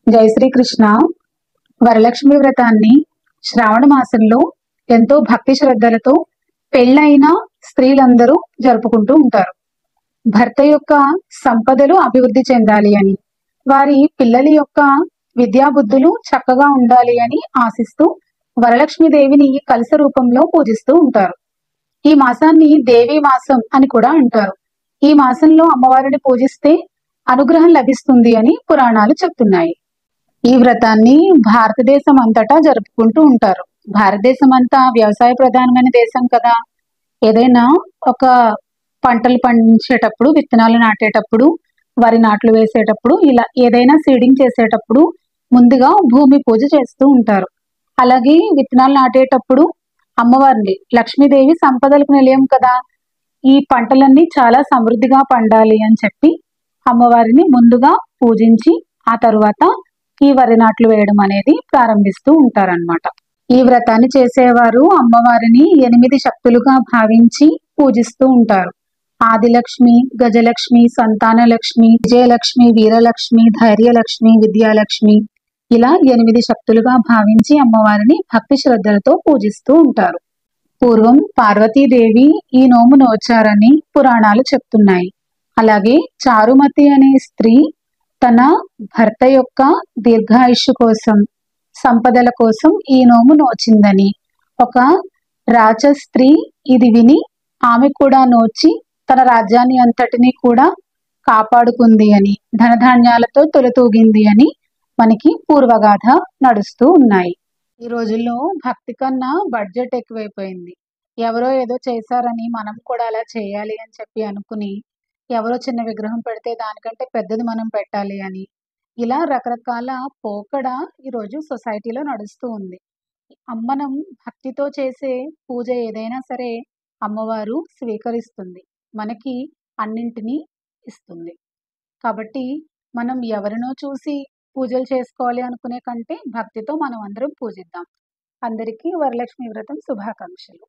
జై శ్రీకృష్ణ. వరలక్ష్మి వ్రతాన్ని శ్రావణ మాసంలో ఎంతో భక్తి శ్రద్ధలతో పెళ్ళైన స్త్రీలందరూ జరుపుకుంటూ ఉంటారు. భర్త యొక్క సంపదలు అభివృద్ధి చెందాలి అని, వారి పిల్లల యొక్క విద్యాబుద్ధులు చక్కగా ఉండాలి అని ఆశిస్తూ వరలక్ష్మీదేవిని కలశ రూపంలో పూజిస్తూ ఉంటారు. ఈ మాసాన్ని దేవీ మాసం అని కూడా అంటారు. ఈ మాసంలో అమ్మవారిని పూజిస్తే అనుగ్రహం లభిస్తుంది అని పురాణాలు చెప్తున్నాయి. ఈ వ్రతాన్ని భారతదేశం అంతటా జరుపుకుంటూ ఉంటారు. భారతదేశం అంతా వ్యవసాయ ప్రధానమైన దేశం కదా. ఏదైనా ఒక పంటలు పండించేటప్పుడు, విత్తనాలు నాటేటప్పుడు, వరి నాట్లు వేసేటప్పుడు, ఇలా ఏదైనా సీడింగ్ చేసేటప్పుడు ముందుగా భూమి పూజ చేస్తూ ఉంటారు. అలాగే విత్తనాలు నాటేటప్పుడు అమ్మవారిని, లక్ష్మీదేవి సంపదలకు నిలయం కదా, ఈ పంటలన్నీ చాలా సమృద్ధిగా పండాలి అని చెప్పి అమ్మవారిని ముందుగా పూజించి ఆ తరువాత ఈ వరి నాట్లు వేయడం అనేది ప్రారంభిస్తూ ఉంటారన్నమాట. ఈ వ్రతాన్ని చేసేవారు అమ్మవారిని 8 శక్తులుగా భావించి పూజిస్తూ ఉంటారు. ఆదిలక్ష్మి, గజలక్ష్మి, సంతానలక్ష్మి, విజయలక్ష్మి, వీరలక్ష్మి, ధైర్యలక్ష్మి, విద్యాలక్ష్మి, ఇలా 8 శక్తులుగా భావించి అమ్మవారిని భక్తి శ్రద్ధలతో పూజిస్తూ ఉంటారు. పూర్వం పార్వతీదేవి ఈ నోము నోచారని పురాణాలు చెప్తున్నాయి. అలాగే చారుమతి అనే స్త్రీ తన భర్త యొక్క దీర్ఘాయుష్షు కోసం, సంపదల కోసం ఈ నోము నోచిందని, ఒక రాజస్త్రీ ఇది విని ఆమె కూడా నోచి తన రాజ్యాన్ని అంతటినీ కూడా కాపాడుకుంది అని, ధనధాన్యాలతో తొలతూగింది అని మనకి పూర్వగాథ నడుస్తూ ఉన్నాయి. ఈ రోజుల్లో భక్తి కన్నా బడ్జెట్ ఎక్కువైపోయింది. ఎవరో ఏదో చేశారని మనం కూడా అలా చేయాలి అని చెప్పి అనుకుని, ఎవరో చిన్న విగ్రహం పెడితే దానికంటే పెద్దది మనం పెట్టాలి అని, ఇలా రకరకాల పోకడ ఈరోజు సొసైటీలో నడుస్తూ ఉంది. మనం భక్తితో చేసే పూజ ఏదైనా సరే అమ్మవారు స్వీకరిస్తుంది, మనకి అన్నింటినీ ఇస్తుంది. కాబట్టి మనం ఎవరినో చూసి పూజలు చేసుకోవాలి అనుకునే కంటే భక్తితో మనం అందరం పూజిద్దాం. అందరికీ వరలక్ష్మి వ్రతం శుభాకాంక్షలు.